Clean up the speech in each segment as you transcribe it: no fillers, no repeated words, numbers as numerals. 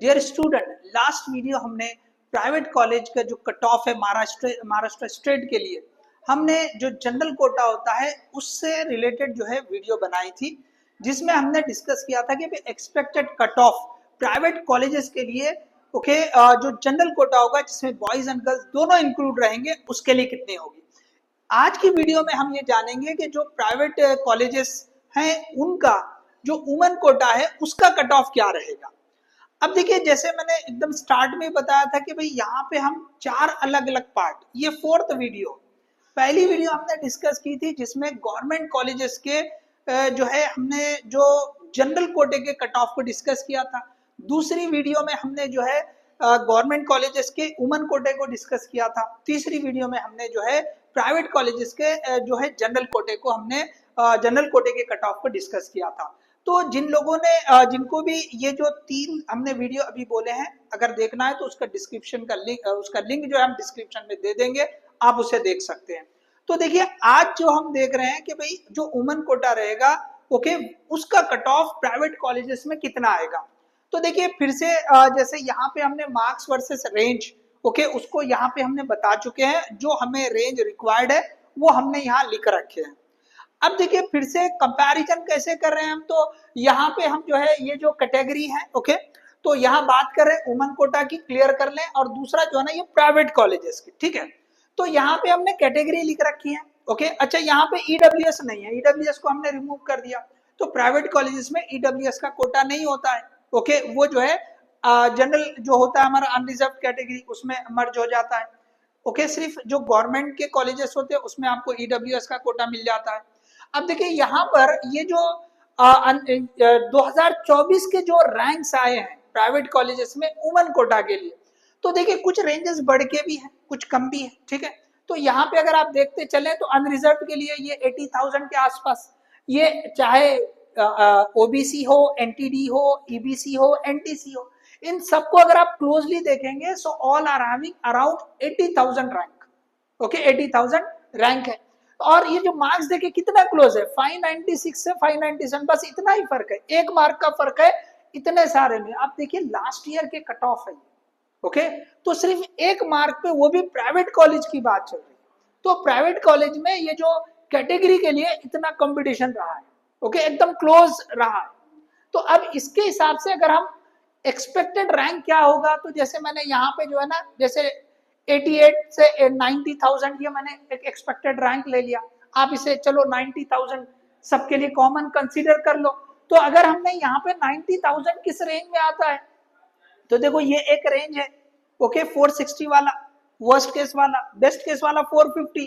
Dear student, last video हमने private college का जो कट ऑफ है महाराष्ट्र स्टेट के लिए, हमने जो जनरल कोटा होता है उससे रिलेटेड जो है वीडियो बनाई थी, जिसमें हमने डिस्कस किया था कि expected cut off private colleges के लिए जो जनरल कोटा होगा जिसमें बॉयज एंड गर्ल्स दोनों इंक्लूड रहेंगे उसके लिए कितनी होगी। आज की वीडियो में हम ये जानेंगे कि जो प्राइवेट कॉलेजेस हैं उनका जो वुमेन कोटा है उसका कट ऑफ क्या रहेगा। अब देखिए, जैसे मैंने एकदम स्टार्ट में बताया था कि भाई यहाँ पे हम चार अलग अलग पार्ट, ये फोर्थ वीडियो, पहली वीडियो हमने डिस्कस की थी जिसमें गवर्नमेंट कॉलेजेस के जो है हमने जो जनरल कोटे के कट ऑफ को डिस्कस किया था। दूसरी वीडियो में हमने जो है गवर्नमेंट कॉलेजेस के वुमेन कोटे को डिस्कस किया था। तीसरी वीडियो में हमने जो है प्राइवेट कॉलेजेस के जो है जनरल कोटे को हमने जनरल कोटे के कट ऑफ को डिस्कस किया था। तो जिन लोगों ने जिनको भी ये जो तीन हमने वीडियो अभी बोले हैं, अगर देखना है तो उसका डिस्क्रिप्शन का लिंक, उसका लिंक जो है हम डिस्क्रिप्शन में दे देंगे, आप उसे देख सकते हैं। तो देखिए, आज जो हम देख रहे हैं कि भाई जो वुमेन कोटा रहेगा उसका कट ऑफ प्राइवेट कॉलेजेस में कितना आएगा। तो देखिए फिर से जैसे यहाँ पे हमने मार्क्स वर्सेस रेंज उसको यहाँ पे हमने बता चुके हैं, जो हमें रेंज रिक्वायर्ड है वो हमने यहाँ लिख रखे हैं। अब देखिए फिर से कंपैरिजन कैसे कर रहे हैं हम, तो यहाँ पे हम जो है ये जो कैटेगरी है तो यहाँ बात कर रहे हैं वुमेन कोटा की, क्लियर कर लें, और दूसरा जो है ना ये प्राइवेट कॉलेजेस की, ठीक है। तो यहाँ पे हमने कैटेगरी लिख रखी है, अच्छा यहाँ पे ईडब्ल्यूएस नहीं है, ईडब्ल्यूएस को हमने रिमूव कर दिया, तो प्राइवेट कॉलेजेस में ईडब्ल्यूएस का कोटा नहीं होता है, वो जो है जनरल जो होता है हमारा अनरिजर्व कैटेगरी उसमें मर्ज हो जाता है। सिर्फ जो गवर्नमेंट के कॉलेजेस होते हैं उसमें आपको ईडब्ल्यूएस का कोटा मिल जाता है। अब देखिए यहाँ पर ये जो 2024 के जो रैंक्स आए हैं प्राइवेट कॉलेजेस में वुमेन कोटा के लिए, तो देखिए कुछ रेंजेस बढ़ के भी हैं, कुछ कम भी है, ठीक है। तो यहाँ पे अगर आप देखते चले तो अनरिजर्व के लिए ये 80,000 के आसपास, ये चाहे ओबीसी हो, एनटीडी हो, ईबीसी हो, एनटीसी हो, इन सबको अगर आप क्लोजली देखेंगे so all are having around 80,000 rank, 80,000 rank है। और ये जो मार्क्स देखिए कितना क्लोज है, 596 से 597, बस इतना ही फर्क है, एक मार्क का फर्क है इतने सारे में। आप देखिए लास्ट ईयर के कट ऑफ है, तो सिर्फ एक मार्क पे, वो भी प्राइवेट कॉलेज की बात चल रही है। तो प्राइवेट कॉलेज में ये जो कैटेगरी के लिए इतना कंपटीशन रहा है, एकदम क्लोज रहा है। तो अब इसके हिसाब से अगर हम एक्सपेक्टेड रैंक क्या होगा, तो जैसे मैंने यहाँ पे जो है ना, जैसे 88 से 90,000 ये मैंने एक एक्सपेक्टेड रैंक ले लिया, आप इसे चलो 90,000 सबके लिए कॉमन कंसीडर कर लो। तो अगर हमने यहाँ पे 90,000 किस रेंज में आता है, तो देखो ये एक रेंज है, 460 वाला वर्स्ट केस वाला, बेस्ट केस वाला 450,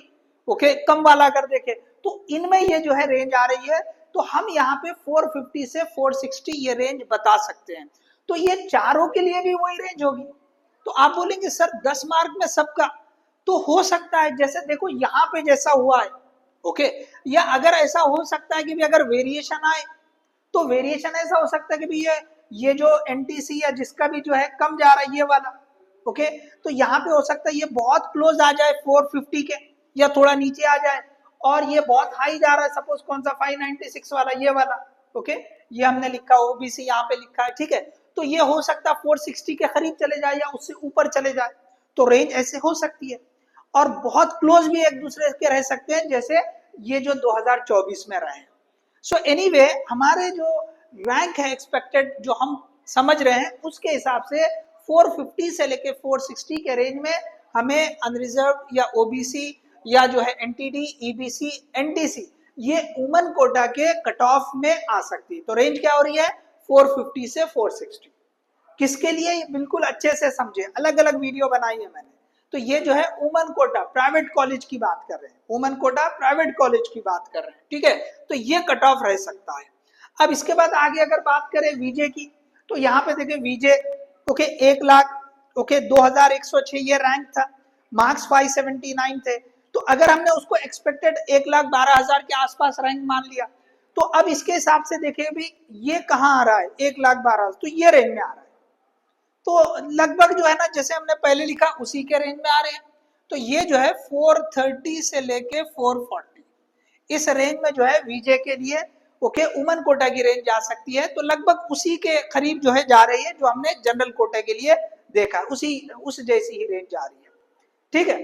कम वाला अगर देखे तो इनमें ये जो है रेंज आ रही है। तो हम यहाँ पे 450 से 460 ये रेंज बता सकते हैं। तो ये चारों के लिए भी वही रेंज होगी। तो आप बोलेंगे सर 10 मार्क में सबका, तो हो सकता है, जैसे देखो यहाँ पे जैसा हुआ है, या अगर ऐसा हो सकता है कि भी अगर वेरिएशन आए, तो वेरिएशन ऐसा हो सकता है कि भी ये जो एनटीसी या जिसका भी जो है कम जा रहा है ये वाला, तो यहाँ पे हो सकता है ये बहुत क्लोज आ जाए 450 के, या थोड़ा नीचे आ जाए, और ये बहुत हाई जा रहा है, सपोज कौन सा 596 वाला ये वाला, ये हमने लिखा ओबीसी यहाँ पे लिखा है, ठीक है। तो ये हो सकता है 460 के करीब चले जाए या उससे ऊपर चले जाए, तो रेंज ऐसे हो सकती है। और बहुत क्लोज भी एक दूसरे के रह सकते हैं, जैसे ये जो 2024 में रहे हैं। सो एनीवे, हमारे जो रैंक है एक्सपेक्टेड जो हम समझ रहे हैं उसके हिसाब से 450 से लेके 460 के रेंज में हमें अनरिजर्व या ओबीसी या जो है एनटीडी, ईबीसी, एनटीसी, ये वुमेन कोटा के कट ऑफ में आ सकती है। तो रेंज क्या हो रही है, 450 से 460। किसके लिए, बिल्कुल अच्छे से समझे, अलग अलग वीडियो बनाई है मैंने। तो ये जो है वुमेन कोटा प्राइवेट कॉलेज की बात कर रहे हैं, वुमेन कोटा प्राइवेट कॉलेज की बात कर रहे हैं, ठीक है। तो ये कट ऑफ रह सकता है। अब इसके बाद आगे अगर बात करें वीजे की, तो यहाँ पे देखें वीजे 1 लाख 2106 ये रैंक था, मार्क्स 579 थे। तो अगर हमने उसको एक्सपेक्टेड 1,12,000 के आसपास रैंक मान लिया, तो अब इसके हिसाब से देखिए भी ये कहाँ आ रहा है, 1,12,000, तो ये रेंज में आ रहा है। तो लगभग जो है ना, जैसे हमने पहले लिखा उसी के रेंज में आ रहे हैं। तो ये जो है 430 से लेके 440 इस रेंज में जो है वीजे के लिए ओके, वुमन कोटा की रेंज जा सकती है, तो लगभग उसी के करीब जो है जा रही है जो हमने जनरल कोटा के लिए देखा, उस जैसी ही रेंज जा रही है, ठीक है।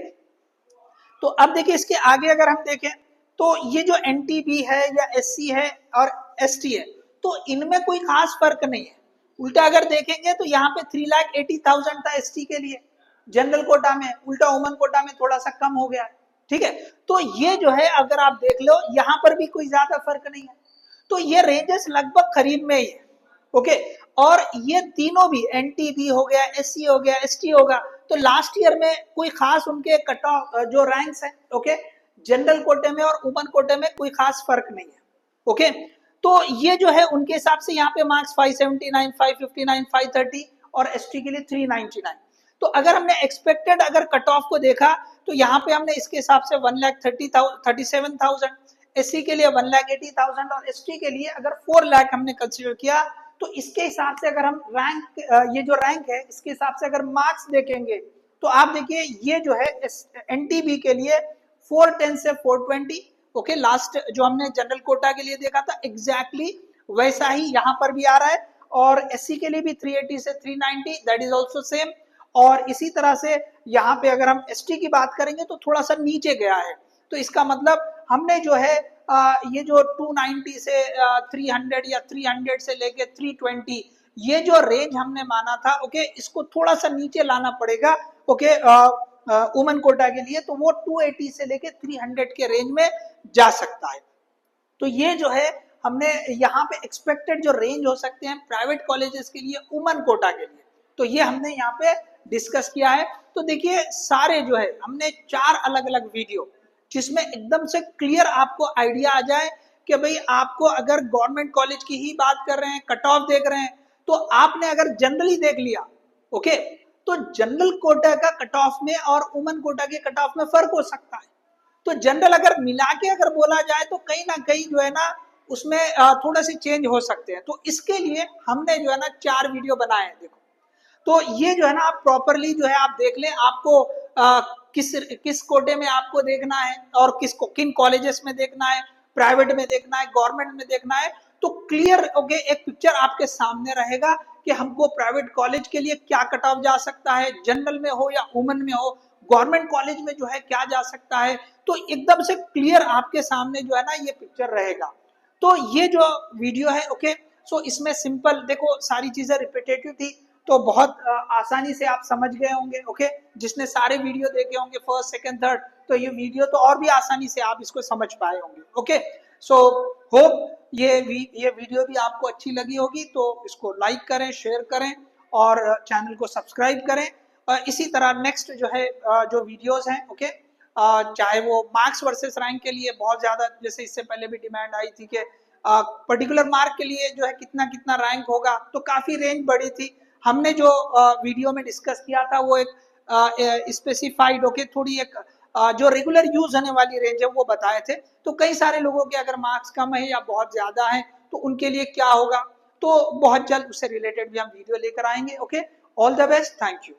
तो अब देखिए इसके आगे अगर हम देखें तो ये जो एनटीबी है या एससी है और एसटी है, तो इनमें कोई खास फर्क नहीं है। उल्टा अगर देखेंगे तो यहाँ पे 3,80,000 था एसटी के लिए जनरल कोटा में, उल्टा वुमन कोटा में थोड़ा सा कम हो गया है, ठीक है। तो ये जो है अगर आप देख लो यहाँ पर भी कोई ज्यादा फर्क नहीं है, तो ये रेंजेस लगभग करीब में ही है, ओके। और ये तीनों भी एनटीबी हो गया, एससी हो गया, एसटी होगा, तो लास्ट ईयर में कोई खास उनके कट ऑफ जो रैंक्स है, ओके, जनरल कोटे में और वुमन कोटे में कोई खास फर्क नहीं है, ओके। तो ये जो है उनके हिसाब से यहाँ पे मार्क्स 579, 559, 530 और एसटी के लिए 399। तो अगर हमने एक्सपेक्टेड अगर कट ऑफ को देखा तो यहाँ पे हमने इसके हिसाब से 1,37,000, एससी के लिए 1,80,000 और एसटी के लिए अगर 4 लाख हमने कंसीडर किया, तो इसके हिसाब से अगर हम रैंक ये जो रैंक है इसके हिसाब से अगर मार्क्स देखेंगे तो आप देखिए ये जो है एनटीबी के लिए 410 से 420, ओके, लास्ट जो हमने जनरल कोटा के लिए देखा था एग्जैक्टली वैसा ही यहाँ पर भी आ रहा है, और एससी के लिए भी 380 से 390, दैट इज ऑल्सो सेम। और इसी तरह से यहाँ पे अगर हम एसटी की बात करेंगे तो थोड़ा सा नीचे गया है, तो इसका मतलब हमने जो है ये जो 290 से 300 या 300 से लेके 320 ये जो रेंज हमने माना था, ओके, इसको थोड़ा सा नीचे लाना पड़ेगा, ओके, वुमन कोटा के लिए, तो वो 280 से लेके 300 के रेंज में जा सकता है। तो ये जो है हमने यहाँ पे एक्सपेक्टेड जो रेंज हो सकते हैं प्राइवेट कॉलेजेस के लिए वुमन कोटा के लिए, तो ये हमने यहाँ पे डिस्कस किया है। तो देखिए सारे जो है हमने 4 अलग अलग वीडियो जिसमें एकदम से क्लियर आपको आइडिया आ जाए कि भाई आपको अगर गवर्नमेंट कॉलेज की ही बात कर रहे हैं, कट ऑफ देख रहे हैं, तो आपने अगर जनरली देख लिया, ओके, तो जनरल कोटा का कट ऑफ में और वुमन कोटा के कट ऑफ में फर्क हो सकता है। तो जनरल अगर मिला के अगर बोला जाए तो कहीं ना कहीं जो है ना उसमें थोड़ा से चेंज हो सकते हैं। तो इसके लिए हमने जो है ना 4 वीडियो बनाए हैं, देखो। तो ये जो है ना आप प्रॉपरली जो है आप देख लें, आपको किस कोटे में आपको देखना है और किन कॉलेजेस में देखना है, प्राइवेट में देखना है, गवर्नमेंट में देखना है, तो क्लियर ओके एक पिक्चर आपके सामने रहेगा कि हमको प्राइवेट कॉलेज के लिए क्या कट ऑफ जा सकता है, जनरल में हो या वुमन में हो, गवर्नमेंट कॉलेज में जो है क्या जा सकता है, तो एकदम से क्लियर आपके सामने जो है ना ये पिक्चर रहेगा। तो ये जो वीडियो है, ओके, सो इसमें सिंपल देखो सारी चीजें रिपीटेटिव थी, तो बहुत आसानी से आप समझ गए होंगे, ओके। जिसने सारे वीडियो देखे होंगे फर्स्ट सेकंड थर्ड, तो ये वीडियो तो और भी आसानी से आप इसको समझ पाए होंगे, ओके। सो होप ये वीडियो भी आपको अच्छी लगी होगी, तो इसको लाइक करें, शेयर करें और चैनल को सब्सक्राइब करें। इसी तरह नेक्स्ट जो है जो वीडियोस हैं, ओके, चाहे वो मार्क्स वर्सेस रैंक के लिए बहुत ज्यादा, जैसे इससे पहले भी डिमांड आई थी कि पर्टिकुलर मार्क के लिए जो है कितना कितना रैंक होगा, तो काफी रेंज बड़ी थी। हमने जो वीडियो में डिस्कस किया था वो एक स्पेसिफाइड होके थोड़ी एक जो रेगुलर यूज होने वाली रेंज है वो बताए थे। तो कई सारे लोगों के अगर मार्क्स कम है या बहुत ज्यादा है तो उनके लिए क्या होगा, तो बहुत जल्द उससे रिलेटेड भी हम वीडियो लेकर आएंगे, okay. All the best, thank you.